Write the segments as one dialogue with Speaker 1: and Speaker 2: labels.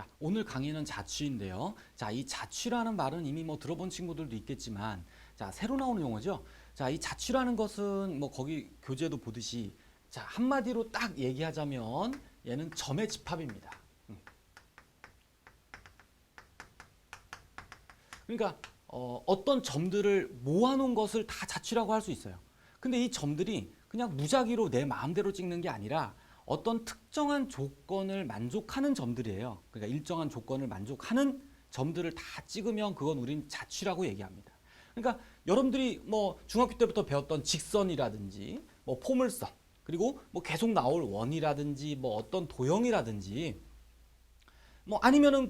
Speaker 1: 자, 오늘 강의는 자취인데요. 자, 이 자취라는 말은 이미 뭐 들어본 친구들도 있겠지만, 자, 새로 나오는 용어죠. 자, 이 자취라는 것은 뭐 거기 교재도 보듯이, 자, 한마디로 딱 얘기하자면 얘는 점의 집합입니다. 그러니까 어떤 점들을 모아놓은 것을 다 자취라고 할 수 있어요. 근데 이 점들이 그냥 무작위로 내 마음대로 찍는 게 아니라 어떤 특정한 조건을 만족하는 점들이에요. 그러니까 일정한 조건을 만족하는 점들을 다 찍으면 그건 우린 자취라고 얘기합니다. 그러니까 여러분들이 뭐 중학교 때부터 배웠던 직선이라든지 뭐 포물선 그리고 뭐 계속 나올 원이라든지 뭐 어떤 도형이라든지 뭐 아니면은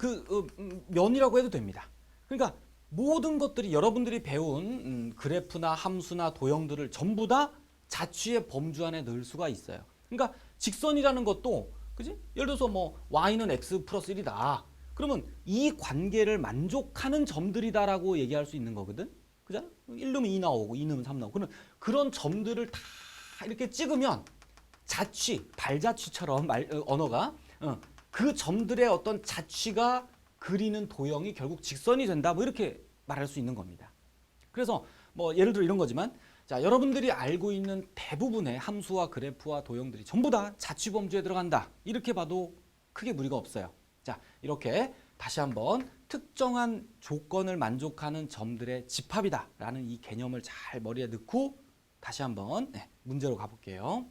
Speaker 1: 면이라고 해도 됩니다. 그러니까 모든 것들이 여러분들이 배운 그래프나 함수나 도형들을 전부 다 자취의 범주 안에 넣을 수가 있어요. 그러니까 직선이라는 것도 그지? 예를 들어서 뭐 y는 x 플러스 1이다. 그러면 이 관계를 만족하는 점들이다라고 얘기할 수 있는 거거든. 그잖아? 1 넣으면 2 나오고 2 넣으면 3 나오고 그런 점들을 다 이렇게 찍으면 자취, 발자취처럼 언어가 그 점들의 어떤 자취가 그리는 도형이 결국 직선이 된다. 뭐 이렇게 말할 수 있는 겁니다. 그래서 뭐 예를 들어 이런 거지만 자, 여러분들이 알고 있는 대부분의 함수와 그래프와 도형들이 전부 다 자취 범주에 들어간다. 이렇게 봐도 크게 무리가 없어요. 자, 이렇게 다시 한번 특정한 조건을 만족하는 점들의 집합이다라는 이 개념을 잘 머리에 넣고 다시 한번 문제로 가볼게요.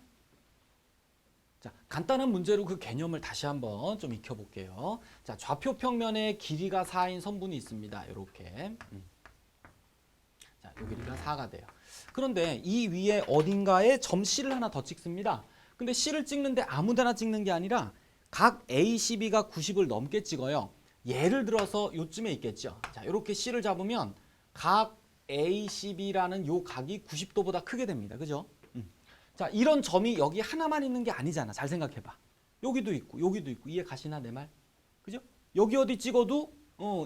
Speaker 1: 자, 간단한 문제로 그 개념을 다시 한번 좀 익혀볼게요. 자, 좌표 평면에 길이가 4인 선분이 있습니다. 이렇게. 자, 이 길이가 4가 돼요. 그런데 이 위에 어딘가에 점 C를 하나 더 찍습니다. 근데 C를 찍는데 아무데나 찍는 게 아니라 각 ACB가 90을 넘게 찍어요. 예를 들어서 요쯤에 있겠죠. 자, 이렇게 C를 잡으면 각 ACB라는 요 각이 90도보다 크게 됩니다. 그죠? 자, 이런 점이 여기 하나만 있는 게 아니잖아. 잘 생각해봐. 여기도 있고 여기도 있고 이해 가시나 내 말? 그죠? 여기 어디 찍어도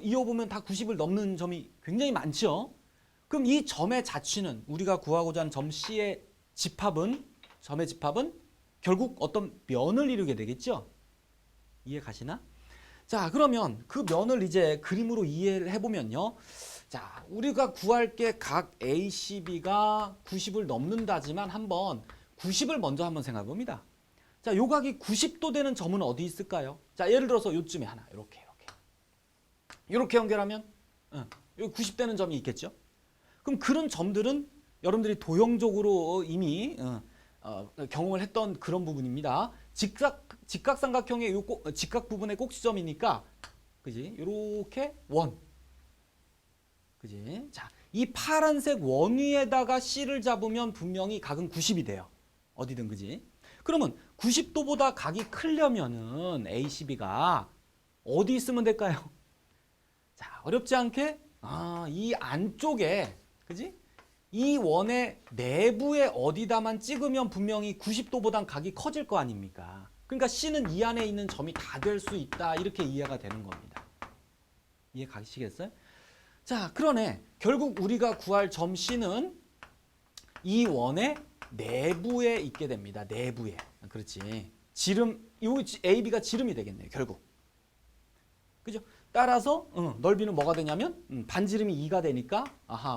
Speaker 1: 이어보면 다 90을 넘는 점이 굉장히 많죠. 그럼 이 점의 자취는 우리가 구하고자 하는 점 C의 집합은 점의 집합은 결국 어떤 면을 이루게 되겠죠. 이해 가시나? 자, 그러면 그 면을 이제 그림으로 이해를 해보면요. 자, 우리가 구할 게 각 ACB가 90을 넘는다지만 한번 90을 먼저 한번 생각해 봅니다. 자, 요 각이 90도 되는 점은 어디 있을까요? 자, 예를 들어서 요쯤에 하나 이렇게 연결하면 여기 90 되는 점이 있겠죠. 그럼 그런 점들은 여러분들이 도형적으로 이미 경험을 했던 그런 부분입니다. 직각삼각형의 요 직각 부분의 꼭지점이니까 그지? 요렇게 원. 그지? 자, 이 파란색 원 위에다가 C를 잡으면 분명히 각은 90이 돼요. 어디든 그지? 그러면 90도보다 각이 크려면은 ACB가 어디 있으면 될까요? 자, 어렵지 않게 이 안쪽에 그지? 이 원의 내부에 어디다만 찍으면 분명히 90도보단 각이 커질 거 아닙니까? 그러니까 C는 이 안에 있는 점이 다 될 수 있다. 이렇게 이해가 되는 겁니다. 이해 가시겠어요? 자, 그러네. 결국 우리가 구할 점 C는 이 원의 내부에 있게 됩니다. 내부에. 그렇지. 지름, 요 AB가 지름이 되겠네요. 결국. 그죠? 따라서 넓이는 뭐가 되냐면 반지름이 2가 되니까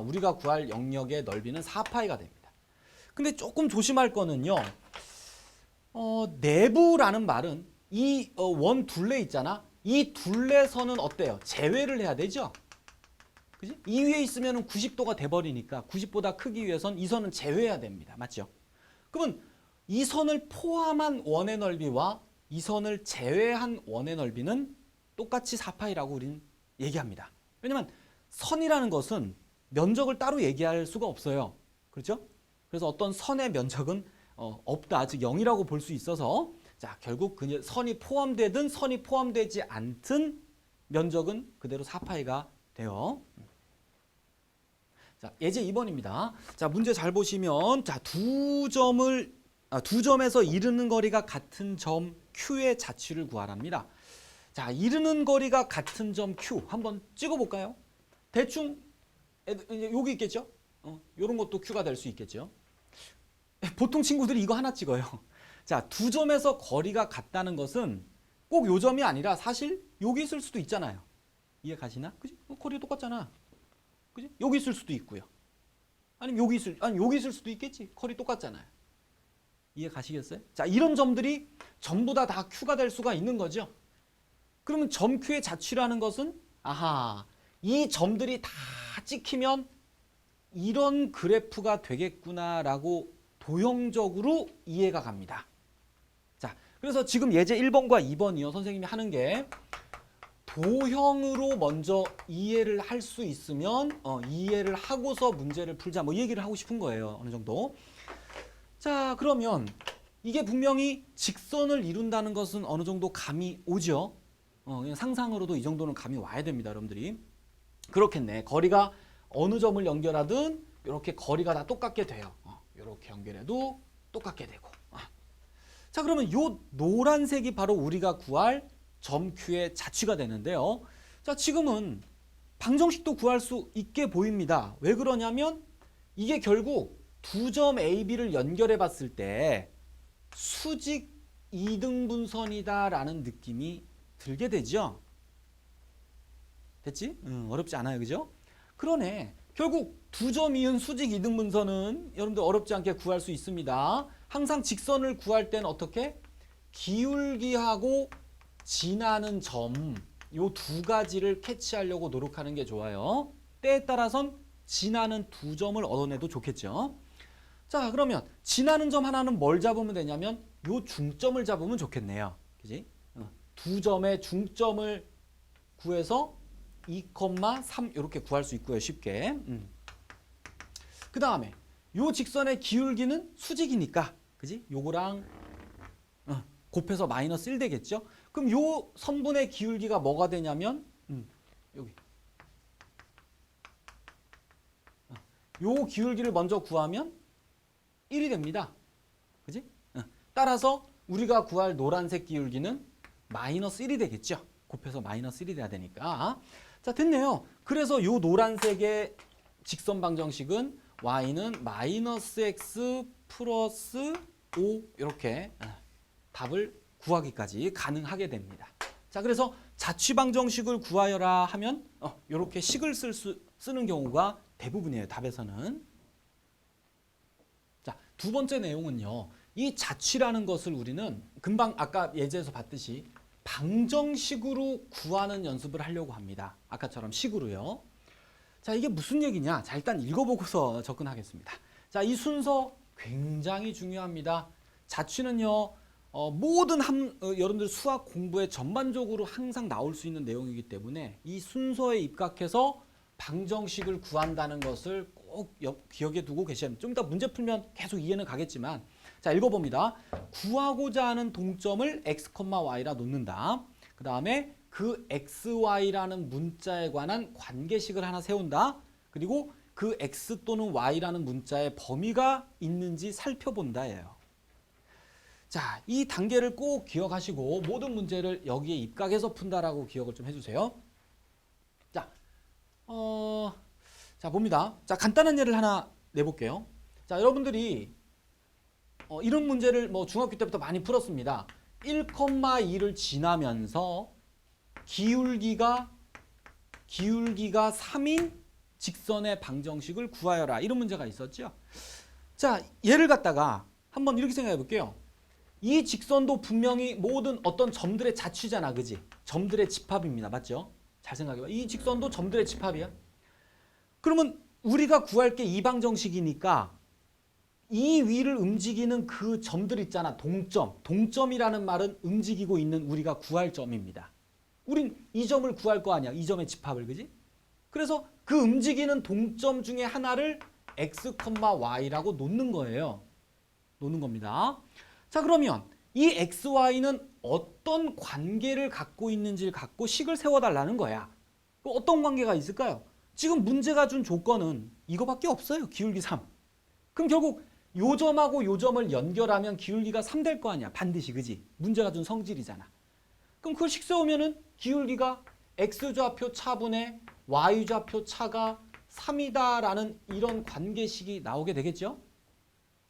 Speaker 1: 우리가 구할 영역의 넓이는 4파이가 됩니다. 근데 조금 조심할 거는요. 내부라는 말은 이 원 둘레 있잖아. 이 둘레선은 어때요? 제외를 해야 되죠? 그지? 이 위에 있으면 90도가 돼버리니까 90보다 크기 위해선 이 선은 제외해야 됩니다. 맞죠? 그러면 이 선을 포함한 원의 넓이와 이 선을 제외한 원의 넓이는 똑같이 4파이라고 우리는 얘기합니다. 왜냐면 선이라는 것은 면적을 따로 얘기할 수가 없어요. 그렇죠? 그래서 어떤 선의 면적은 없다. 즉 0이라고 볼 수 있어서 자, 결국 그 선이 포함되든 선이 포함되지 않든 면적은 그대로 4파이가 돼요. 자, 예제 2번입니다. 자, 문제 잘 보시면 자, 두 점에서 이르는 거리가 같은 점 Q의 자취를 구하랍니다. 자, 이르는 거리가 같은 점 Q 한번 찍어볼까요? 대충 여기 있겠죠? 이런 것도 Q가 될 수 있겠죠? 보통 친구들이 이거 하나 찍어요. 자, 두 점에서 거리가 같다는 것은 꼭 요 점이 아니라 사실 여기 있을 수도 있잖아요. 이해 가시나? 그지? 거리 똑같잖아. 그지? 여기 있을 수도 있고요. 아니면 여기 있을 수도 있겠지. 거리 똑같잖아요. 이해 가시겠어요? 자, 이런 점들이 전부 다 Q가 될 수가 있는 거죠. 그러면 점 Q의 자취라는 것은 아하, 이 점들이 다 찍히면 이런 그래프가 되겠구나라고 도형적으로 이해가 갑니다. 자, 그래서 지금 예제 1번과 2번이요. 선생님이 하는 게 도형으로 먼저 이해를 할 수 있으면 이해를 하고서 문제를 풀자. 뭐 이 얘기를 하고 싶은 거예요. 어느 정도. 자, 그러면 이게 분명히 직선을 이룬다는 것은 어느 정도 감이 오죠. 그냥 상상으로도 이 정도는 감이 와야 됩니다, 여러분들이. 그렇겠네. 거리가 어느 점을 연결하든 이렇게 거리가 다 똑같게 돼요. 이렇게 연결해도 똑같게 되고. 자, 그러면 이 노란색이 바로 우리가 구할 점 Q의 자취가 되는데요. 자, 지금은 방정식도 구할 수 있게 보입니다. 왜 그러냐면 이게 결국 두 점 A, B를 연결해 봤을 때 수직 이등분선이다라는 느낌이 들게 되죠. 됐지? 어렵지 않아요. 그죠? 그러네. 결국 두 점 이은 수직 이등분선은 여러분들 어렵지 않게 구할 수 있습니다. 항상 직선을 구할 때는 어떻게? 기울기하고 지나는 점, 요 두 가지를 캐치하려고 노력하는 게 좋아요. 때에 따라선 지나는 두 점을 얻어내도 좋겠죠. 자, 그러면 지나는 점 하나는 뭘 잡으면 되냐면 요 중점을 잡으면 좋겠네요. 그지? 두 점의 중점을 구해서 2,3 이렇게 구할 수 있고요. 쉽게. 그 다음에 요 직선의 기울기는 수직이니까, 그지? 요거랑 곱해서 마이너스 1 되겠죠? 그럼 요 선분의 기울기가 뭐가 되냐면 여기 요 기울기를 먼저 구하면 1이 됩니다. 그지? 따라서 우리가 구할 노란색 기울기는 마이너스 1이 되겠죠? 곱해서 마이너스 1이 돼야 되니까. 자, 됐네요. 그래서 요 노란색의 직선 방정식은 y는 마이너스 x 플러스 5 이렇게 답을 구하기까지 가능하게 됩니다. 자, 그래서 자취 방정식을 구하여라 하면 이렇게 식을 쓰는 경우가 대부분이에요. 답에서는. 자, 두 번째 내용은요. 이 자취라는 것을 우리는 금방 아까 예제에서 봤듯이 방정식으로 구하는 연습을 하려고 합니다. 아까처럼 식으로요. 자, 이게 무슨 얘기냐? 자, 일단 읽어보고서 접근하겠습니다. 자, 이 순서 굉장히 중요합니다. 자취는요. 모든 여러분들 수학 공부에 전반적으로 항상 나올 수 있는 내용이기 때문에 이 순서에 입각해서 방정식을 구한다는 것을 꼭 기억에 두고 계셔야 합니다. 좀 이따 문제 풀면 계속 이해는 가겠지만, 자, 읽어봅니다. 구하고자 하는 동점을 x, y라 놓는다. 그 다음에 그 xy라는 문자에 관한 관계식을 하나 세운다. 그리고 그 x 또는 y라는 문자의 범위가 있는지 살펴본다예요. 자, 이 단계를 꼭 기억하시고 모든 문제를 여기에 입각해서 푼다라고 기억을 좀 해주세요. 자, 자, 봅니다. 자, 간단한 예를 하나 내볼게요. 자, 여러분들이 이런 문제를 뭐 중학교 때부터 많이 풀었습니다. 1,2를 지나면서 기울기가 3인 직선의 방정식을 구하여라. 이런 문제가 있었죠. 자, 얘를 갖다가 한번 이렇게 생각해 볼게요. 이 직선도 분명히 모든 어떤 점들의 자취잖아. 그지? 점들의 집합입니다. 맞죠? 잘 생각해봐. 이 직선도 점들의 집합이야. 그러면 우리가 구할 게 이 방정식이니까 이 위를 움직이는 그 점들 있잖아. 동점. 동점이라는 말은 움직이고 있는 우리가 구할 점입니다. 우린 이 점을 구할 거 아니야. 이 점의 집합을. 그지? 그래서 그 움직이는 동점 중에 하나를 x, y라고 놓는 거예요. 놓는 겁니다. 자, 그러면 이 x, y는 어떤 관계를 갖고 있는지를 갖고 식을 세워달라는 거야. 어떤 관계가 있을까요? 지금 문제가 준 조건은 이거밖에 없어요. 기울기 3. 그럼 결국 요 점하고 요 점을 연결하면 기울기가 3 될 거 아니야. 반드시. 그지? 문제가 준 성질이잖아. 그럼 그걸 식 세우면은 기울기가 x좌표 차분의 y좌표 차가 3이다라는 이런 관계식이 나오게 되겠죠?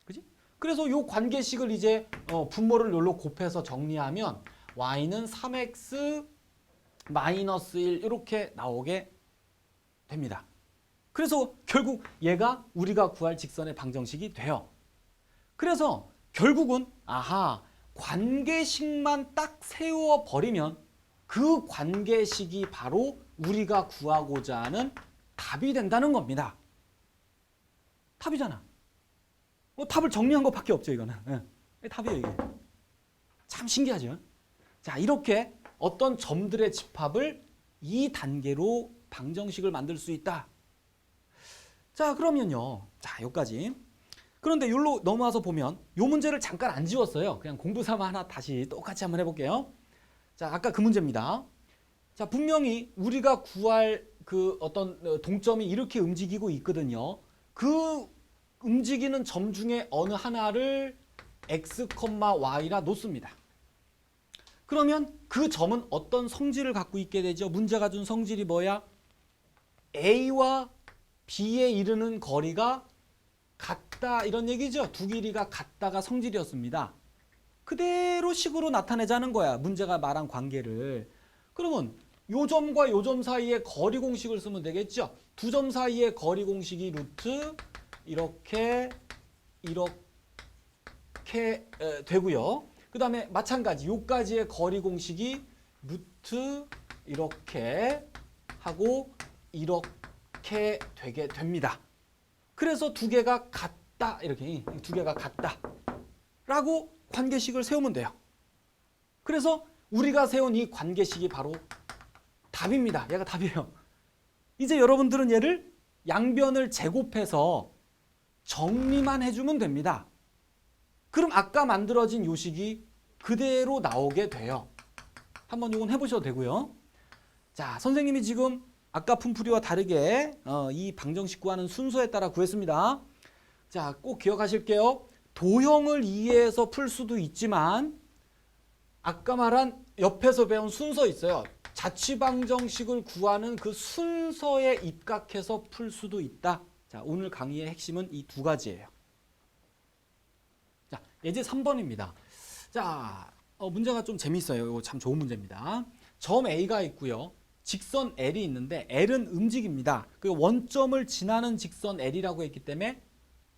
Speaker 1: 그지? 그래서 요 관계식을 이제 분모를 요로 곱해서 정리하면 y는 3x 마이너스 1 이렇게 나오게 됩니다. 그래서 결국 얘가 우리가 구할 직선의 방정식이 돼요. 그래서 결국은 관계식만 딱 세워버리면 그 관계식이 바로 우리가 구하고자 하는 답이 된다는 겁니다. 답이잖아. 답을 정리한 것밖에 없죠, 이거는. 답이에요, 이게. 참 신기하죠? 자, 이렇게 어떤 점들의 집합을 2단계로 방정식을 만들 수 있다. 자, 그러면요. 자, 여기까지. 그런데 여기로 넘어와서 보면 이 문제를 잠깐 안 지웠어요. 그냥 공부 삼아 하나 다시 똑같이 한번 해볼게요. 자, 아까 그 문제입니다. 자, 분명히 우리가 구할 그 어떤 동점이 이렇게 움직이고 있거든요. 그 움직이는 점 중에 어느 하나를 x, y라 놓습니다. 그러면 그 점은 어떤 성질을 갖고 있게 되죠? 문제가 준 성질이 뭐야? A와 B에 이르는 거리가 같다 이런 얘기죠. 두 길이가 같다가 성질이었습니다. 그대로 식으로 나타내자는 거야. 문제가 말한 관계를. 그러면 요 점과 요 점 사이에 거리 공식을 쓰면 되겠죠. 두 점 사이의 거리 공식이 루트 이렇게 되고요. 그 다음에 마찬가지 요까지의 거리 공식이 루트 이렇게 하고 이렇게 되게 됩니다. 그래서 두 개가 같다 이렇게 두 개가 같다 라고 관계식을 세우면 돼요. 그래서 우리가 세운 이 관계식이 바로 답입니다. 얘가 답이에요. 이제 여러분들은 얘를 양변을 제곱해서 정리만 해주면 됩니다. 그럼 아까 만들어진 요식이 그대로 나오게 돼요. 한번 이건 해보셔도 되고요. 자, 선생님이 지금 아까 품풀이와 다르게 이 방정식 구하는 순서에 따라 구했습니다. 자, 꼭 기억하실게요. 도형을 이해해서 풀 수도 있지만 아까 말한 옆에서 배운 순서 있어요. 자취방정식을 구하는 그 순서에 입각해서 풀 수도 있다. 자, 오늘 강의의 핵심은 이 두 가지예요. 자, 예제 3번입니다. 자, 문제가 좀 재밌어요. 이거 참 좋은 문제입니다. 점 A가 있고요. 직선 L이 있는데 L은 움직입니다. 그 원점을 지나는 직선 L이라고 했기 때문에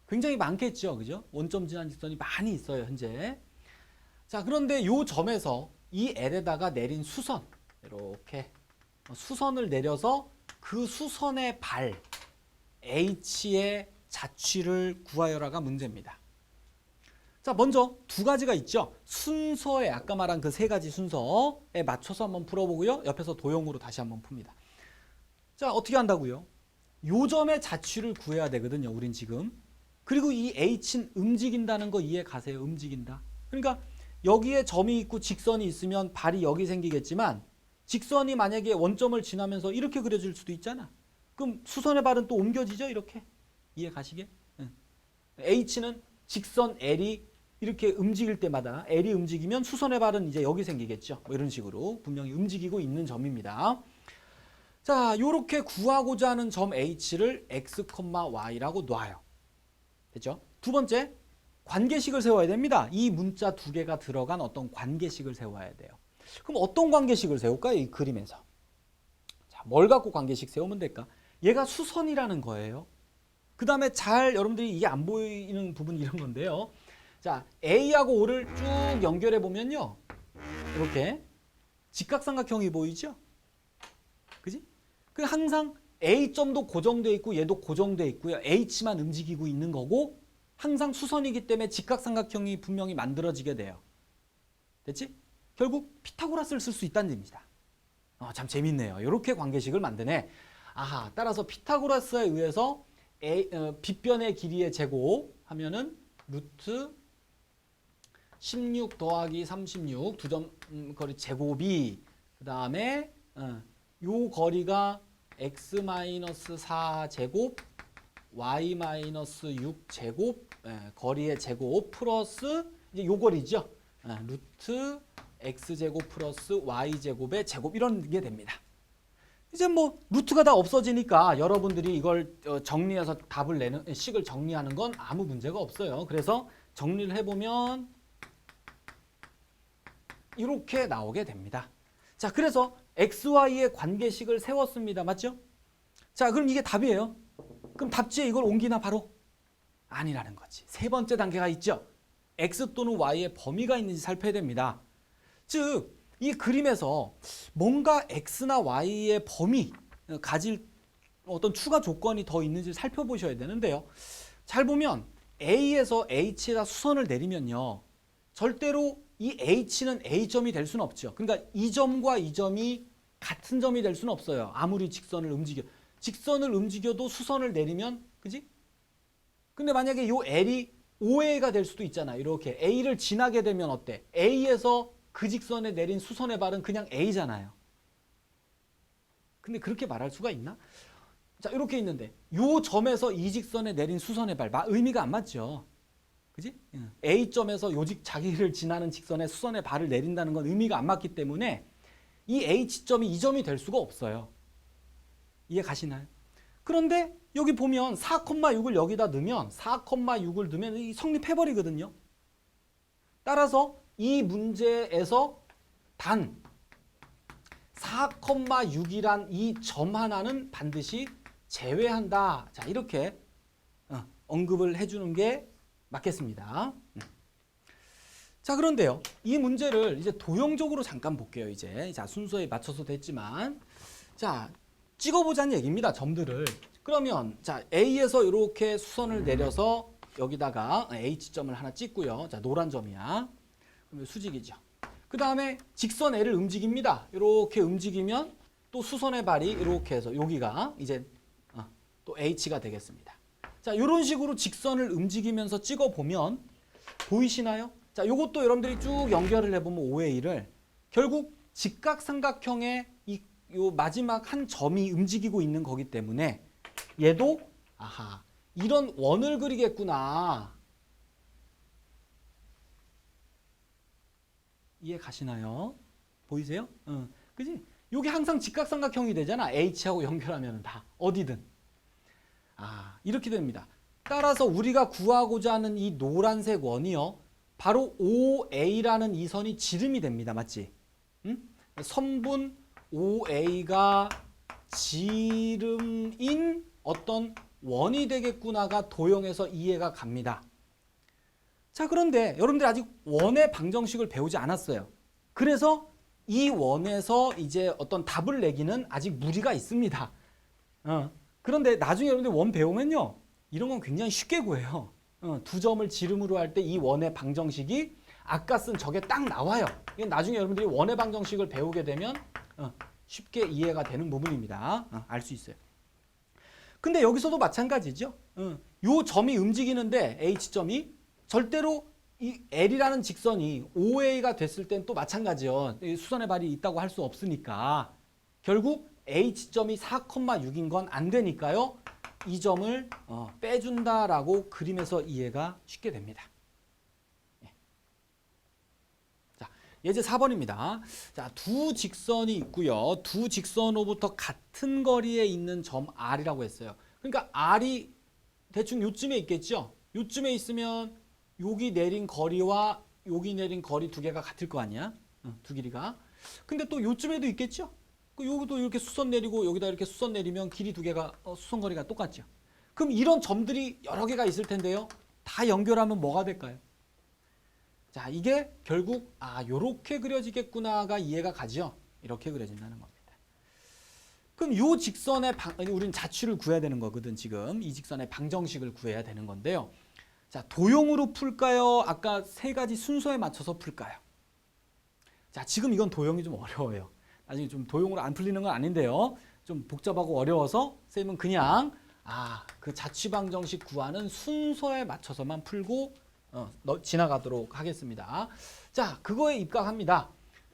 Speaker 1: 굉장히 많겠죠. 그죠? 원점 지나는 직선이 많이 있어요, 현재. 자, 그런데 이 점에서 이 L에다가 내린 수선, 이렇게 수선을 내려서 그 수선의 발 H의 자취를 구하여라가 문제입니다. 자, 먼저 두 가지가 있죠. 순서에 아까 말한 그 세 가지 순서에 맞춰서 한번 풀어보고요. 옆에서 도형으로 다시 한번 풉니다. 자, 어떻게 한다고요? 요 점의 자취를 구해야 되거든요. 우린 지금. 그리고 이 H는 움직인다는 거 이해 가세요? 움직인다. 그러니까 여기에 점이 있고 직선이 있으면 발이 여기 생기겠지만 직선이 만약에 원점을 지나면서 이렇게 그려질 수도 있잖아. 그럼 수선의 발은 또 옮겨지죠? 이렇게. 이해 가시게? 응. H는 직선 L이 이렇게 움직일 때마다 L이 움직이면 수선의 발은 이제 여기 생기겠죠. 뭐 이런 식으로 분명히 움직이고 있는 점입니다. 자, 요렇게 구하고자 하는 점 H를 x, y라고 놔요. 됐죠? 두 번째, 관계식을 세워야 됩니다. 이 문자 두 개가 들어간 어떤 관계식을 세워야 돼요. 그럼 어떤 관계식을 세울까요? 이 그림에서. 자, 뭘 갖고 관계식 세우면 될까? 얘가 수선이라는 거예요. 그 다음에 잘 여러분들이 이게 안 보이는 부분이 이런 건데요. 자, A하고 O를 쭉 연결해 보면요. 이렇게 직각삼각형이 보이죠? 그지? 그 항상 A점도 고정되어 있고 얘도 고정되어 있고요. H만 움직이고 있는 거고 항상 수선이기 때문에 직각삼각형이 분명히 만들어지게 돼요. 됐지? 결국 피타고라스를 쓸 수 있다는 얘기입니다. 참 재밌네요. 이렇게 관계식을 만드네. 아하, 따라서 피타고라스에 의해서 빗변의 길이의 제곱 하면은 루트 16 더하기 36 두 점 거리 제곱이 그 다음에 요 거리가 x-4 제곱 y-6 제곱 거리의 제곱 플러스 이제 요 거리죠. 루트 x제곱 플러스 y제곱의 제곱 이런 게 됩니다. 이제 뭐 루트가 다 없어지니까 여러분들이 이걸 정리해서 답을 내는 식을 정리하는 건 아무 문제가 없어요. 그래서 정리를 해보면 이렇게 나오게 됩니다. 자, 그래서 XY의 관계식을 세웠습니다. 맞죠? 자, 그럼 이게 답이에요. 그럼 답지에 이걸 옮기나 바로? 아니라는 거지. 세 번째 단계가 있죠. X 또는 Y의 범위가 있는지 살펴야 됩니다. 즉, 이 그림에서 뭔가 X나 Y의 범위, 가질 어떤 추가 조건이 더 있는지 살펴보셔야 되는데요. 잘 보면 A에서 H에다 수선을 내리면요. 절대로 이 H는 A점이 될 수는 없죠. 그러니까 이 점과 이 점이 같은 점이 될 수는 없어요. 아무리 직선을 움직여도 수선을 내리면, 그지? 근데 만약에 요 L이 OA가 될 수도 있잖아. 이렇게 A를 지나게 되면 어때? A에서 그 직선에 내린 수선의 발은 그냥 A잖아요. 근데 그렇게 말할 수가 있나? 자, 이렇게 있는데 요 점에서 이 직선에 내린 수선의 발 의미가 안 맞죠. 그지? A점에서 자기를 지나는 직선에 수선의 발을 내린다는 건 의미가 안 맞기 때문에 이 H점이 이 점이 될 수가 없어요. 이해 가시나요? 그런데 여기 보면 4,6을 여기다 넣으면 4,6을 넣으면 이 성립해버리거든요. 따라서 이 문제에서 단 4,6이란 이 점 하나는 반드시 제외한다. 자, 이렇게 언급을 해주는 게 맞겠습니다. 자, 그런데요. 이 문제를 이제 도형적으로 잠깐 볼게요. 이제 자, 순서에 맞춰서 됐지만 자, 찍어보자는 얘기입니다. 점들을. 그러면 자, A에서 이렇게 수선을 내려서 여기다가 H점을 하나 찍고요. 자, 노란 점이야. 그러면 수직이죠. 그 다음에 직선 L을 움직입니다. 이렇게 움직이면 또 수선의 발이 이렇게 해서 여기가 이제 또 H가 되겠습니다. 자, 이런 식으로 직선을 움직이면서 찍어보면 보이시나요? 자, 이것도 여러분들이 쭉 연결을 해보면 OA를 결국 직각삼각형의 요 마지막 한 점이 움직이고 있는 거기 때문에 얘도 아하 이런 원을 그리겠구나. 이해 가시나요? 보이세요? 그지? 요게 항상 직각삼각형이 되잖아. H하고 연결하면 다 어디든. 이렇게 됩니다. 따라서 우리가 구하고자 하는 이 노란색 원이요. 바로 OA라는 이 선이 지름이 됩니다. 맞지? 선분 OA가 지름인 어떤 원이 되겠구나가 도형에서 이해가 갑니다. 자, 그런데 여러분들 아직 원의 방정식을 배우지 않았어요. 그래서 이 원에서 이제 어떤 답을 내기는 아직 무리가 있습니다. 그런데 나중에 여러분들 원 배우면요. 이런 건 굉장히 쉽게 구해요. 두 점을 지름으로 할 때 이 원의 방정식이 아까 쓴 저게 딱 나와요. 이건 나중에 여러분들이 원의 방정식을 배우게 되면 쉽게 이해가 되는 부분입니다. 알 수 있어요. 근데 여기서도 마찬가지죠. 요 점이 움직이는데 H점이 절대로 이 L이라는 직선이 OA가 됐을 땐 또 마찬가지요. 수선의 발이 있다고 할 수 없으니까 결국 H점이 4,6인 건 안 되니까요. 이 점을 빼준다라고 그림에서 이해가 쉽게 됩니다. 자, 예제 4번입니다. 자, 두 직선이 있고요. 두 직선으로부터 같은 거리에 있는 점 R이라고 했어요. 그러니까 R이 대충 요쯤에 있겠죠. 요쯤에 있으면 여기 내린 거리와 여기 내린 거리 두 개가 같을 거 아니야? 두 길이가. 근데 또 요쯤에도 있겠죠? 여기도 이렇게 수선 내리고 여기다 이렇게 수선 내리면 길이 두 개가 수선 거리가 똑같죠. 그럼 이런 점들이 여러 개가 있을 텐데요. 다 연결하면 뭐가 될까요? 자, 이게 결국 요렇게 그려지겠구나가 이해가 가죠. 이렇게 그려진다는 겁니다. 그럼 요 직선의 우리는 자취를 구해야 되는 거거든. 지금 이 직선의 방정식을 구해야 되는 건데요. 자, 도형으로 풀까요? 아까 세 가지 순서에 맞춰서 풀까요? 자, 지금 이건 도형이 좀 어려워요. 나중에 좀 도형으로 안 풀리는 건 아닌데요. 좀 복잡하고 어려워서 쌤은 그냥 그 자취방정식 구하는 순서에 맞춰서만 풀고 지나가도록 하겠습니다. 자, 그거에 입각합니다.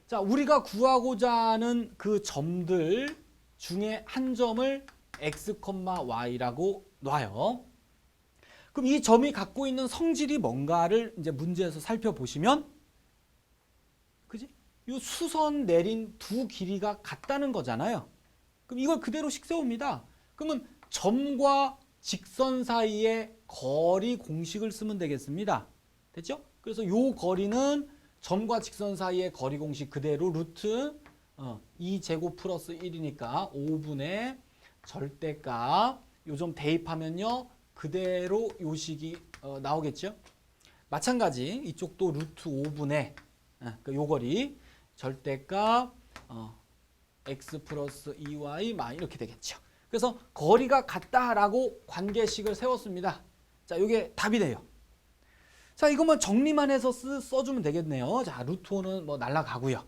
Speaker 1: 자, 우리가 구하고자 하는 그 점들 중에 한 점을 x, y라고 놔요. 그럼 이 점이 갖고 있는 성질이 뭔가를 이제 문제에서 살펴보시면, 그지? 이 수선 내린 두 길이가 같다는 거잖아요. 그럼 이걸 그대로 식세웁니다. 그러면 점과 직선 사이에 거리 공식을 쓰면 되겠습니다. 됐죠? 그래서 이 거리는 점과 직선 사이의 거리 공식 그대로 루트 2제곱 플러스 1이니까 5분의 절대값 요 점 대입하면요 그대로 요 식이 나오겠죠. 마찬가지 이쪽도 루트 5분의 요 거리 절대값 x 플러스 2y 마 이렇게 되겠죠. 그래서 거리가 같다라고 관계식을 세웠습니다. 자, 이게 답이 돼요. 자, 이것만 정리만 해서 써주면 되겠네요. 자, 루트 5는 뭐 날라가고요.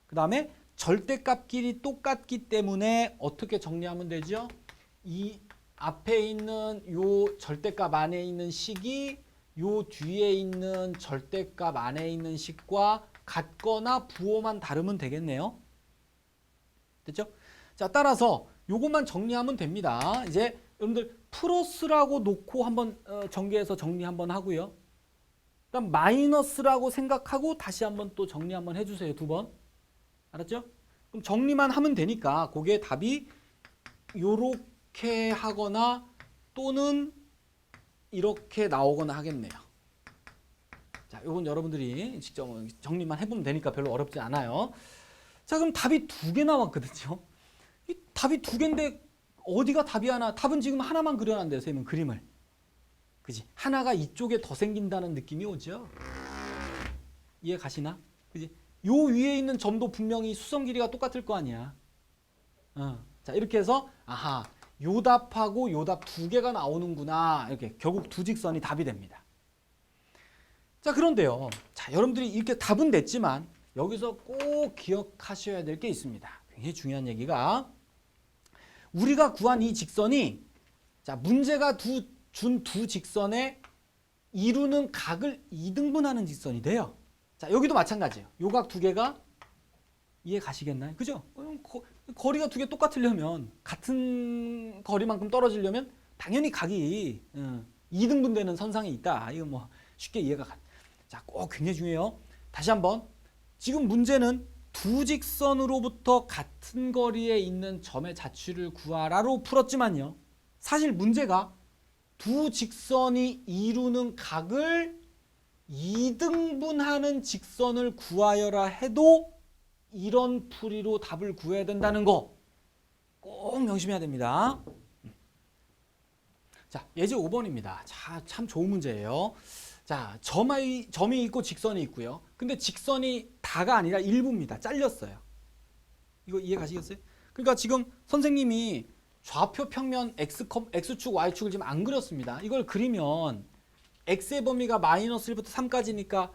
Speaker 1: 그 다음에 절대값끼리 똑같기 때문에 어떻게 정리하면 되죠? 이 앞에 있는 요 절대값 안에 있는 식이 요 뒤에 있는 절대값 안에 있는 식과 같거나 부호만 다르면 되겠네요. 됐죠? 자, 따라서 요것만 정리하면 됩니다. 이제 여러분들 플러스라고 놓고 한번 전개해서 정리 한번 하고요. 그다음 마이너스라고 생각하고 다시 한번 또 정리 한번 해주세요. 2번. 알았죠? 그럼 정리만 하면 되니까 그게 답이 요렇게 하거나 또는 이렇게 나오거나 하겠네요. 자, 요건 여러분들이 직접 정리만 해보면 되니까 별로 어렵지 않아요. 자, 그럼 답이 2개 나왔거든요. 이 답이 2개인데 어디가 답이 하나? 답은 지금 하나만 그려놨는데요, 선생님은 그림을. 그지? 하나가 이쪽에 더 생긴다는 느낌이 오죠. 이해 가시나? 그지? 요 위에 있는 점도 분명히 수선 길이가 똑같을 거 아니야. 자, 이렇게 해서 아하, 요 답하고 요 답 2개가 나오는구나. 이렇게 결국 두 직선이 답이 됩니다. 자, 그런데요. 자, 여러분들이 이렇게 답은 됐지만 여기서 꼭 기억하셔야 될 게 있습니다. 굉장히 중요한 얘기가 우리가 구한 이 직선이 자, 문제가 준 두 직선에 이루는 각을 2등분하는 직선이 돼요. 자, 여기도 마찬가지예요. 요 각 2개가 이해 가시겠나요? 그죠? 거리가 2개 똑같으려면 같은 거리만큼 떨어지려면 당연히 각이 2등분 되는 선상에 있다. 이거 뭐 쉽게 이해가 가. 자, 꼭 굉장히 중요해요. 다시 한번 지금 문제는 두 직선으로부터 같은 거리에 있는 점의 자취를 구하라로 풀었지만요. 사실 문제가 두 직선이 이루는 각을 2등분하는 직선을 구하여라 해도 이런 풀이로 답을 구해야 된다는 거 꼭 명심해야 됩니다. 자, 예제 5번입니다. 자, 참 좋은 문제예요. 자, 점이 있고 직선이 있고요. 근데 직선이 다가 아니라 일부입니다. 잘렸어요. 이거 이해 가시겠어요? 그러니까 지금 선생님이 좌표 평면 X축, Y축을 지금 안 그렸습니다. 이걸 그리면 X의 범위가 마이너스 1부터 3까지니까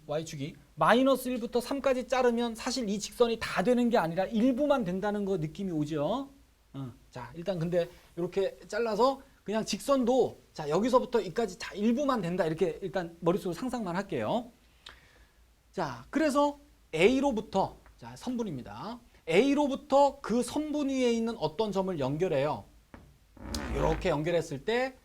Speaker 1: Y축이 마이너스 1부터 3까지 자르면 사실 이 직선이 다 되는 게 아니라 일부만 된다는 거 느낌이 오죠. 자, 일단 근데 이렇게 잘라서 그냥 직선도 자, 여기서부터 여기까지 자, 일부만 된다. 이렇게 일단 머릿속으로 상상만 할게요. 자, 그래서 A로부터 자, 선분입니다. A로부터 그 선분 위에 있는 어떤 점을 연결해요. 이렇게 연결했을 때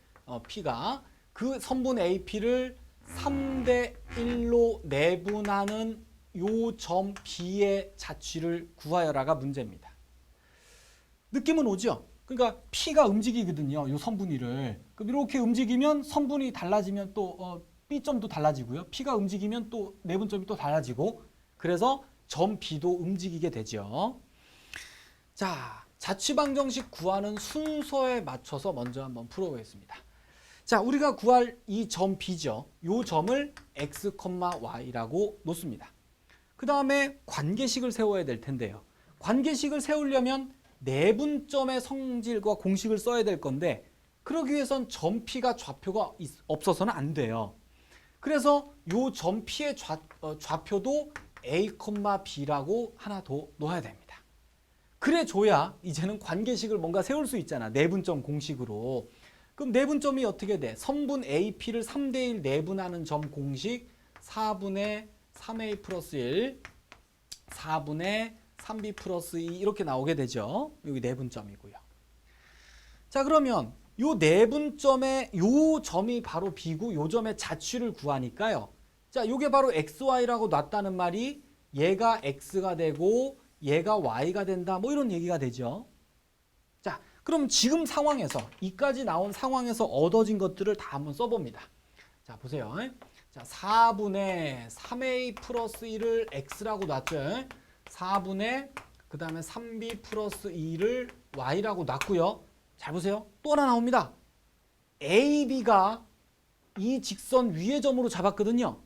Speaker 1: P가 그 선분 AP를 3대 1로 내분하는 요 점 B의 자취를 구하여라가 문제입니다. 느낌은 오죠? 그러니까 P가 움직이거든요. 요 선분위를. 그럼 이렇게 움직이면 선분이 달라지면 또 B점도 달라지고요. P가 움직이면 또 내분점이 또 달라지고 그래서 점 B도 움직이게 되죠. 자, 자취방정식 구하는 순서에 맞춰서 먼저 한번 풀어보겠습니다. 자, 우리가 구할 이 점 B죠. 이 점을 X, Y라고 놓습니다. 그 다음에 관계식을 세워야 될 텐데요. 관계식을 세우려면 내분점의 성질과 공식을 써야 될 건데 그러기 위해선 점 P가 좌표가 없어서는 안 돼요. 그래서 이 점 P의 좌표도 A, B라고 하나 더 놓아야 됩니다. 그래 줘야 이제는 관계식을 뭔가 세울 수 있잖아. 내분점 공식으로. 그럼 내분점이 어떻게 돼? 선분 AP를 3대1 내분하는 점 공식 4분의 3A 플러스 1, 4분의 3B 플러스 2 이렇게 나오게 되죠. 여기 내분점이고요. 자, 그러면 요 내분점의 요 점이 바로 B고 요 점의 자취를 구하니까요. 자, 요게 바로 XY라고 놨다는 말이 얘가 X가 되고 얘가 Y가 된다. 뭐 이런 얘기가 되죠. 자, 그럼 지금 상황에서 이까지 나온 상황에서 얻어진 것들을 다 한번 써봅니다. 자, 보세요. 자, 4분의 3a 플러스 1을 x라고 놨죠. 4분의 그 다음에 3b 플러스 2를 y라고 놨고요. 잘 보세요. 또 하나 나옵니다. AB가 이 직선 위의 점으로 잡았거든요.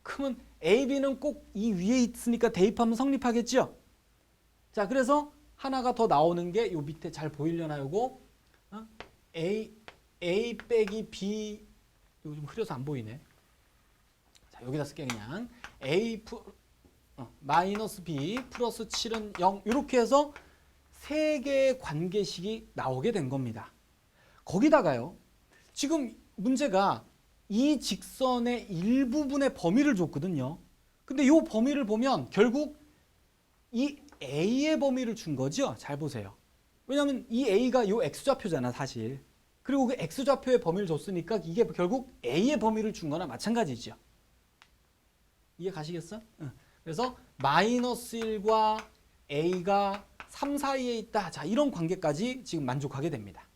Speaker 1: 그러면 AB는 꼭 이 위에 있으니까 대입하면 성립하겠죠. 자, 그래서 하나가 더 나오는 게 요 밑에 잘 보이려나 요거 A 빼기 B 이거 좀 흐려서 안 보이네. 자, 여기다 쓸게 그냥 마이너스 B 플러스 7은 0 이렇게 해서 세 개의 관계식이 나오게 된 겁니다. 거기다가요. 지금 문제가 이 직선의 일부분의 범위를 줬거든요. 근데 이 범위를 보면 결국 이 A의 범위를 준 거죠. 잘 보세요. 왜냐하면 이 A가 이 X좌표잖아 사실. 그리고 그 X좌표의 범위를 줬으니까 이게 결국 A의 범위를 준 거나 마찬가지죠. 이해 가시겠어? 응. 그래서 마이너스 1과 A가 3 사이에 있다. 자, 이런 관계까지 지금 만족하게 됩니다.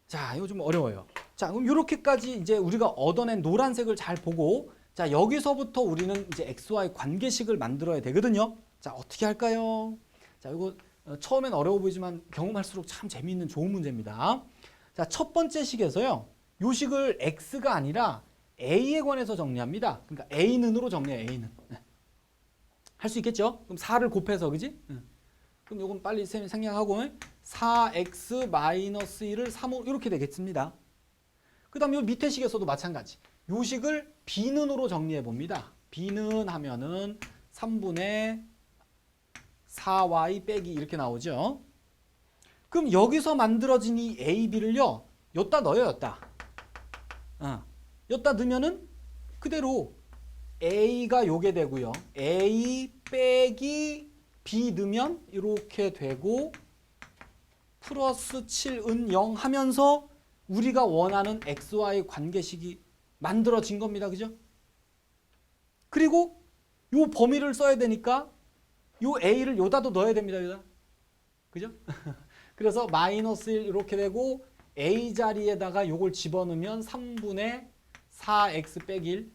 Speaker 1: 자, 이거 좀 어려워요. 자, 그럼 이렇게까지 이제 우리가 얻어낸 노란색을 잘 보고, 자, 여기서부터 우리는 이제 XY 관계식을 만들어야 되거든요. 자, 어떻게 할까요? 자, 이거 처음엔 어려워 보이지만 경험할수록 참 재미있는 좋은 문제입니다. 자, 첫 번째 식에서요. 요 식을 X가 아니라 A에 관해서 정리합니다. 그러니까 A는으로 정리해요. A는. 할 수 있겠죠? 그럼 4를 곱해서, 그지? 그럼 요건 빨리 생략하고 4x 마이너스 1을 3으로 이렇게 되겠습니다. 그 다음에 요 밑에 식에서도 마찬가지. 요 식을 B는으로 정리해 봅니다. B는 하면은 3분의 4y 빼기 이렇게 나오죠. 그럼 여기서 만들어진 이 A, B를요. 여기다 넣어요. 여기다 넣으면은 그대로 A가 요게 되고요. A 빼기 B 넣으면 이렇게 되고 플러스 7은 0 하면서 우리가 원하는 XY 관계식이 만들어진 겁니다. 그죠? 그리고 요 범위를 써야 되니까 요 A를 요다도 넣어야 됩니다. 요다. 그죠? 그래서 마이너스 1 이렇게 되고 A 자리에다가 요걸 집어넣으면 3분의 4x 빼기 1.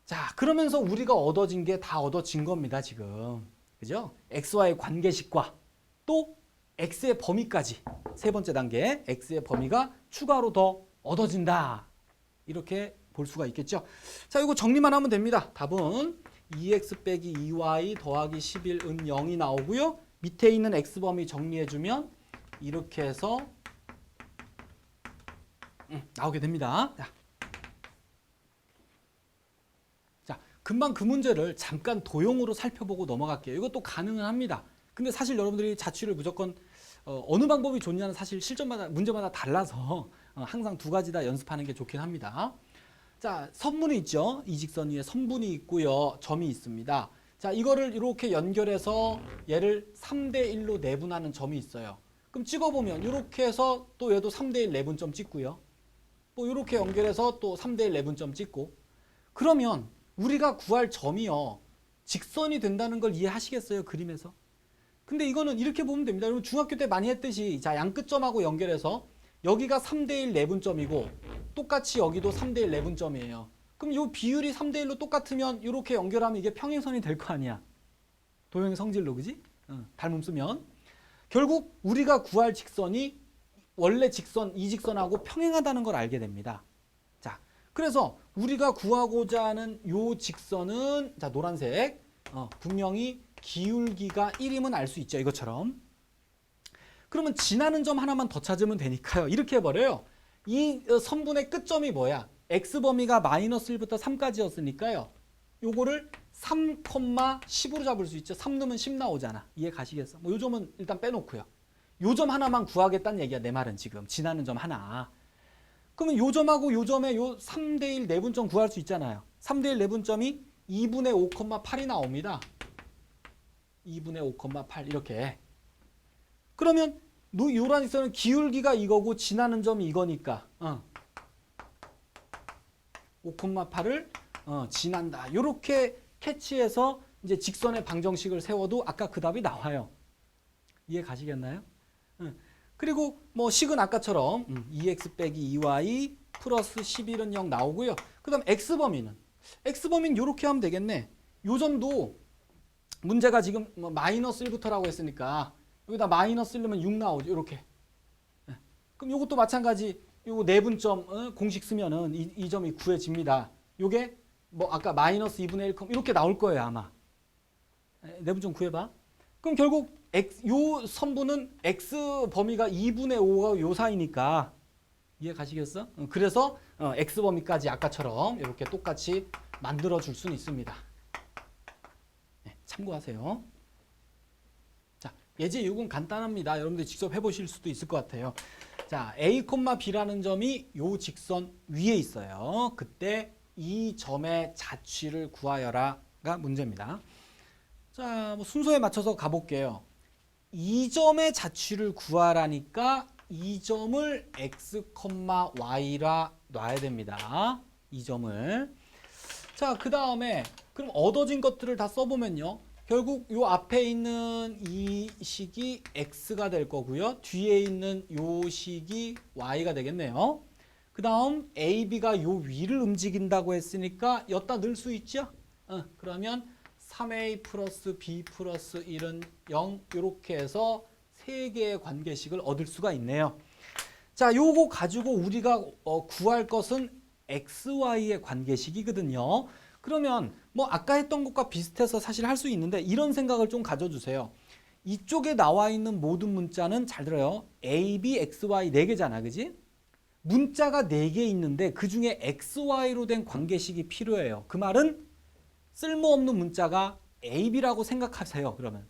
Speaker 1: 자, 그러면서 우리가 얻어진 게 다 얻어진 겁니다, 지금. 그죠? XY 관계식과 또 X의 범위까지. 세 번째 단계, X의 범위가 추가로 더 얻어진다. 이렇게 볼 수가 있겠죠. 자, 이거 정리만 하면 됩니다. 답은 2x 빼기 2y 더하기 11은 0이 나오고요. 밑에 있는 X범위 정리해주면 이렇게 해서 나오게 됩니다. 자, 금방 그 문제를 잠깐 도형으로 살펴보고 넘어갈게요. 이것도 가능은 합니다. 근데 사실 여러분들이 자취를 무조건 어느 방법이 좋냐는 사실 실전마다 문제마다 달라서 항상 두 가지 다 연습하는 게 좋긴 합니다. 자, 선분이 있죠. 이 직선 위에 선분이 있고요. 점이 있습니다. 자, 이거를 이렇게 연결해서 얘를 3대 1로 내분하는 점이 있어요. 그럼 찍어보면 이렇게 해서 또 얘도 3대 1 내분점 찍고요. 또 이렇게 연결해서 또 3대 1 내분점 찍고. 그러면 우리가 구할 점이요. 직선이 된다는 걸 이해하시겠어요? 그림에서. 근데 이거는 이렇게 보면 됩니다. 여러분 중학교 때 많이 했듯이 자, 양끝점하고 연결해서 여기가 3대 1 내분점이고 똑같이 여기도 3대 1 내분점이에요. 그럼 이 비율이 3대 1로 똑같으면 이렇게 연결하면 이게 평행선이 될 거 아니야. 도형의 성질로, 그지? 닮음 쓰면. 결국 우리가 구할 직선이 원래 직선, 이 직선하고 평행하다는 걸 알게 됩니다. 자, 그래서 우리가 구하고자 하는 요 직선은 자, 노란색 분명히 기울기가 1이면 알 수 있죠. 이것처럼. 그러면 지나는 점 하나만 더 찾으면 되니까요. 이렇게 해버려요. 이 선분의 끝점이 뭐야? x범위가 마이너스 1부터 3까지였으니까요. 요거를 3,10으로 잡을 수 있죠. 3 넣으면 10 나오잖아. 이해 가시겠어? 뭐 요 점은 일단 빼놓고요. 요 점 하나만 구하겠다는 얘기야. 내 말은 지금. 지나는 점 하나. 그러면 요 점하고 요 점에 요 3대 1 내분점 구할 수 있잖아요. 3대 1 내분점이 2분의 5,8이 나옵니다. 2분의 5,8 이렇게. 그러면 요란 직선은 기울기가 이거고 지나는 점이 이거니까 5,8을 지난다. 이렇게 캐치해서 이제 직선의 방정식을 세워도 아까 그 답이 나와요. 이해 가시겠나요? 그리고 뭐 식은 아까처럼 2x 빼기 2y 플러스 11은 0 나오고요. 그 다음 x범위는 이렇게 하면 되겠네. 요 점도 문제가 지금 뭐 마이너스 1부터라고 했으니까 여기다 마이너스 1넣으면 6 나오죠. 이렇게. 그럼 요것도 마찬가지. 요거 내분점 공식 쓰면은 이 점이 구해집니다. 요게 뭐 아까 마이너스 2분의 1 이렇게 나올 거예요 아마. 내분점 구해봐. 그럼 결국 요 선분은 x 범위가 2분의 5가 요 사이니까 이해 가시겠어? 그래서 x 범위까지 아까처럼 이렇게 똑같이 만들어 줄 수는 있습니다. 네, 참고하세요. 자, 예제 6은 간단합니다. 여러분들 직접 해보실 수도 있을 것 같아요. 자, a, b라는 점이 요 직선 위에 있어요. 그때 이 점의 자취를 구하여라가 문제입니다. 자, 뭐 순서에 맞춰서 가볼게요. 이 점의 자취를 구하라니까 이 점을 x, y라 놔야 됩니다. 이 점을. 자, 그 다음에 그럼 얻어진 것들을 다 써보면요. 결국 요 앞에 있는 이 식이 x가 될 거고요. 뒤에 있는 요 식이 y가 되겠네요. 그 다음 a, b가 요 위를 움직인다고 했으니까 여기다 넣을 수 있죠? 그러면 3a 플러스 b 플러스 1은 0 이렇게 해서 세 개의 관계식을 얻을 수가 있네요. 자, 요거 가지고 우리가 구할 것은 xy의 관계식이거든요. 그러면 뭐 아까 했던 것과 비슷해서 사실 할 수 있는데 이런 생각을 좀 가져주세요. 이쪽에 나와 있는 모든 문자는 잘 들어요. a, b, x, y 4개잖아. 그지? 문자가 4개 있는데 그중에 xy로 된 관계식이 필요해요. 그 말은 쓸모없는 문자가 a, b라고 생각하세요. 그러면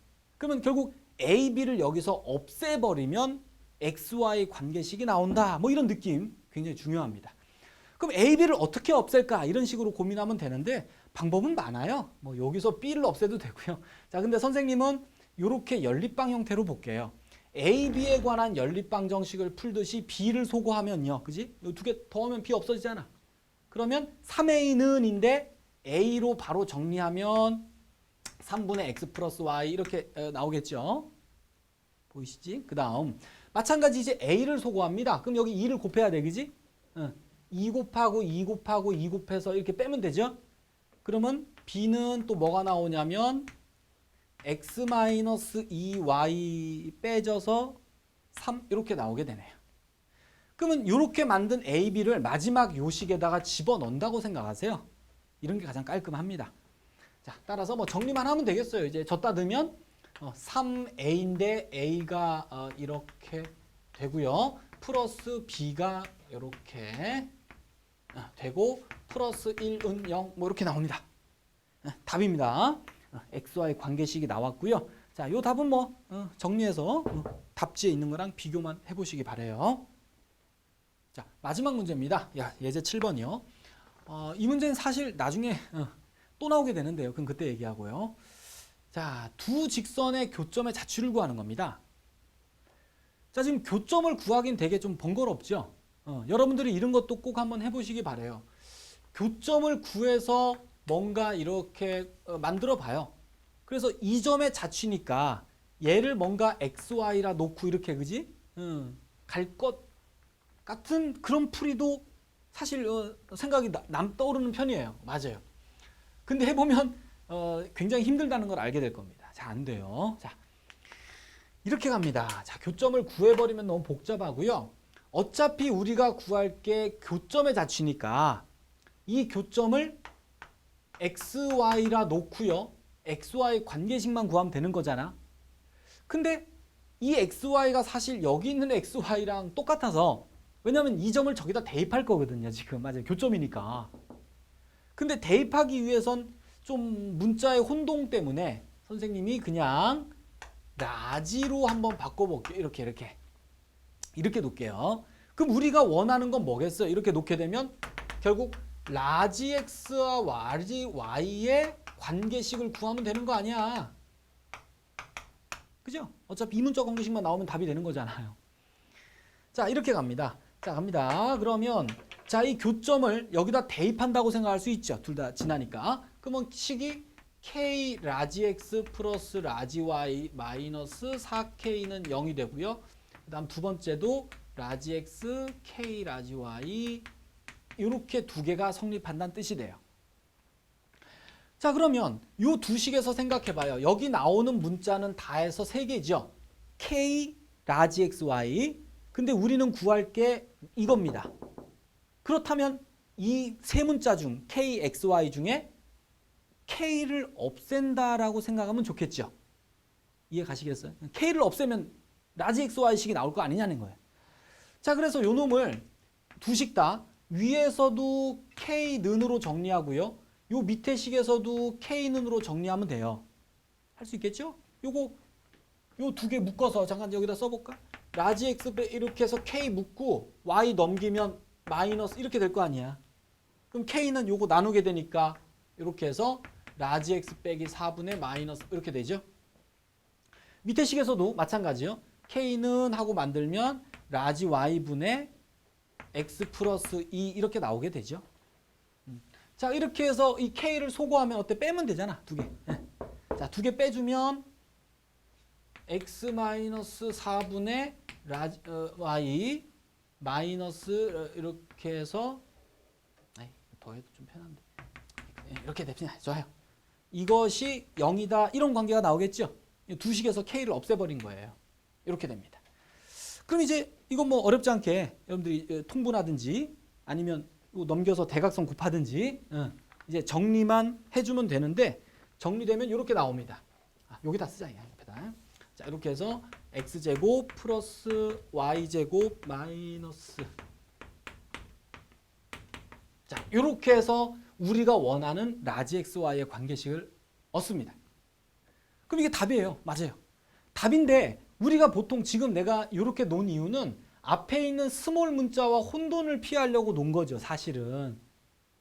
Speaker 1: 결국 a, b를 여기서 없애버리면 xy 관계식이 나온다. 뭐 이런 느낌 굉장히 중요합니다. 그럼 a, b를 어떻게 없앨까? 이런 식으로 고민하면 되는데 방법은 많아요. 뭐 여기서 b를 없애도 되고요. 자, 근데 선생님은 이렇게 연립방 형태로 볼게요. a, b에 관한 연립방 정식을 풀듯이 b를 소거하면요. 그지? 이 두 개 더하면 b 없어지잖아. 그러면 3a는인데 a로 바로 정리하면 3분의 x 플러스 y 이렇게 나오겠죠. 보이시지? 그 다음 마찬가지 이제 a를 소거합니다. 그럼 여기 2를 곱해야 돼. 그지? 2 곱하고 2 곱하고 2 곱해서 이렇게 빼면 되죠. 그러면 b는 또 뭐가 나오냐면 x-2y 빼져서 3 이렇게 나오게 되네요. 그러면 이렇게 만든 a, b를 마지막 요식에다가 집어넣는다고 생각하세요. 이런 게 가장 깔끔합니다. 자, 따라서 뭐 정리만 하면 되겠어요. 이제 졌다 넣으면 3a인데 a가 이렇게 되고요. 플러스 b가 이렇게 되고 플러스 1은 0 뭐 이렇게 나옵니다. 답입니다. xy 관계식이 나왔고요. 자, 요 답은 뭐 정리해서 답지에 있는 거랑 비교만 해보시기 바래요. 자, 마지막 문제입니다. 예제 7번이요. 이 문제는 사실 나중에 또 나오게 되는데요. 그럼 그때 얘기하고요. 자, 두 직선의 교점의 자취를 구하는 겁니다. 자, 지금 교점을 구하긴 되게 좀 번거롭죠. 여러분들이 이런 것도 꼭 한번 해보시기 바래요. 교점을 구해서 뭔가 이렇게 만들어 봐요. 그래서 이 점의 자취니까 얘를 뭔가 xy라 놓고 이렇게 그지? 갈 것 같은 그런 풀이도 사실 생각이 떠오르는 편이에요. 맞아요. 근데 해보면 굉장히 힘들다는 걸 알게 될 겁니다. 자, 안 돼요. 자, 이렇게 갑니다. 자, 교점을 구해버리면 너무 복잡하고요. 어차피 우리가 구할 게 교점의 자취니까 이 교점을 xy라 놓고요. xy 관계식만 구하면 되는 거잖아. 근데 이 xy가 사실 여기 있는 xy랑 똑같아서 왜냐면 이 점을 저기다 대입할 거거든요. 지금 맞아요. 교점이니까. 근데 대입하기 위해선 좀 문자의 혼동 때문에 선생님이 그냥 라지로 한번 바꿔볼게요. 이렇게 놓을게요. 그럼 우리가 원하는 건 뭐겠어요? 이렇게 놓게 되면 결국 라지 x와 라지 y의 관계식을 구하면 되는 거 아니야. 그죠? 어차피 이문적 관계식만 나오면 답이 되는 거잖아요. 자, 이렇게 갑니다. 자, 갑니다. 그러면 자, 이 교점을 여기다 대입한다고 생각할 수 있죠. 둘 다 지나니까. 그러면 식이 k 라지 x 플러스 라지 y 마이너스 4k는 0이 되고요. 그 다음 두 번째도 라지 x k 라지 y 이렇게 두 개가 성립한다는 뜻이 돼요. 자, 그러면 이 두 식에서 생각해 봐요. 여기 나오는 문자는 다 해서 세 개죠. K, 라지 XY. 근데 우리는 구할 게 이겁니다. 그렇다면 이 세 문자 중 K, XY 중에 K를 없앤다라고 생각하면 좋겠죠. 이해 가시겠어요? K를 없애면 라지 XY식이 나올 거 아니냐는 거예요. 자, 그래서 요 놈을 두 식 다 위에서도 K는으로 정리하고요. 요 밑에 식에서도 K는으로 정리하면 돼요. 할 수 있겠죠? 요거 요 두 개 묶어서 잠깐 여기다 써볼까? 라지 X 이렇게 해서 K 묶고 Y 넘기면 마이너스 이렇게 될 거 아니야. 그럼 K는 요거 나누게 되니까 이렇게 해서 라지 X 빼기 4분의 마이너스 이렇게 되죠. 밑에 식에서도 마찬가지요. K는 하고 만들면 라지 Y분의 X 플러스 2 이렇게 나오게 되죠. 자, 이렇게 해서 이 K를 소거하면 어때? 빼면 되잖아. 두 개. 자, 두 개 빼주면 X 마이너스 4분의 라지, Y 마이너스 이렇게 해서 더 해도 좀 편한데 이렇게 됩니다. 좋아요. 이것이 0이다. 이런 관계가 나오겠죠. 두 식에서 K를 없애버린 거예요. 이렇게 됩니다. 그럼 이제 이건 뭐 어렵지 않게 여러분들이 통분하든지 아니면 넘겨서 대각선 곱하든지 이제 정리만 해주면 되는데 정리되면 이렇게 나옵니다. 여기다 쓰자. 옆에다. 자, 이렇게 해서 x제곱 플러스 y제곱 마이너스 자, 이렇게 해서 우리가 원하는 라지 xy의 관계식을 얻습니다. 그럼 이게 답이에요. 맞아요. 답인데 우리가 보통 지금 내가 이렇게 놓은 이유는 앞에 있는 스몰 문자와 혼돈을 피하려고 놓은 거죠. 사실은.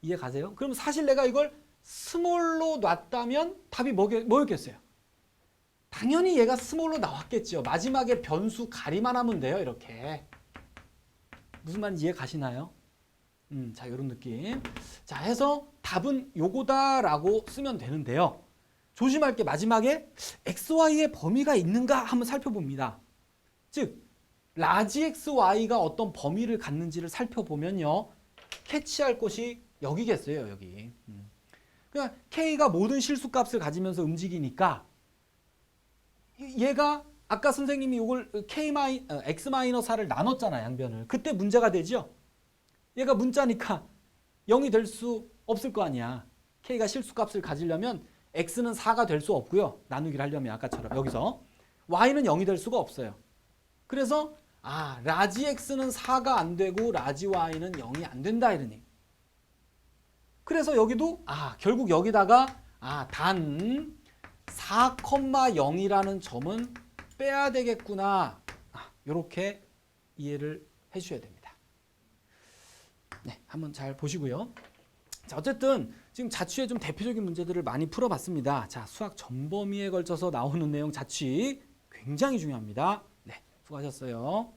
Speaker 1: 이해 가세요? 그럼 사실 내가 이걸 스몰로 놨다면 답이 뭐였겠어요? 당연히 얘가 스몰로 나왔겠죠. 마지막에 변수 가리만 하면 돼요. 이렇게. 무슨 말인지 이해 가시나요? 자, 이런 느낌. 자, 해서 답은 요거다라고 쓰면 되는데요. 조심할 게 마지막에 XY의 범위가 있는가 한번 살펴봅니다. 즉, 라지 XY가 어떤 범위를 갖는지를 살펴보면요. 캐치할 것이 여기겠어요. 여기. 그냥 K가 모든 실수값을 가지면서 움직이니까 얘가 아까 선생님이 이걸 X-4를 나눴잖아요. 양변을. 그때 문제가 되죠. 얘가 문자니까 0이 될 수 없을 거 아니야. K가 실수값을 가지려면 X는 4가 될 수 없고요. 나누기를 하려면 아까처럼 여기서 Y는 0이 될 수가 없어요. 그래서 라지 X는 4가 안 되고 라지 Y는 0이 안 된다 이러니. 그래서 여기도 결국 여기다가 단 4,0이라는 점은 빼야 되겠구나. 이렇게 이해를 해주셔야 됩니다. 네, 한번 잘 보시고요. 자, 어쨌든 지금 자취의 좀 대표적인 문제들을 많이 풀어봤습니다. 자, 수학 전 범위에 걸쳐서 나오는 내용 자취 굉장히 중요합니다. 네, 수고하셨어요.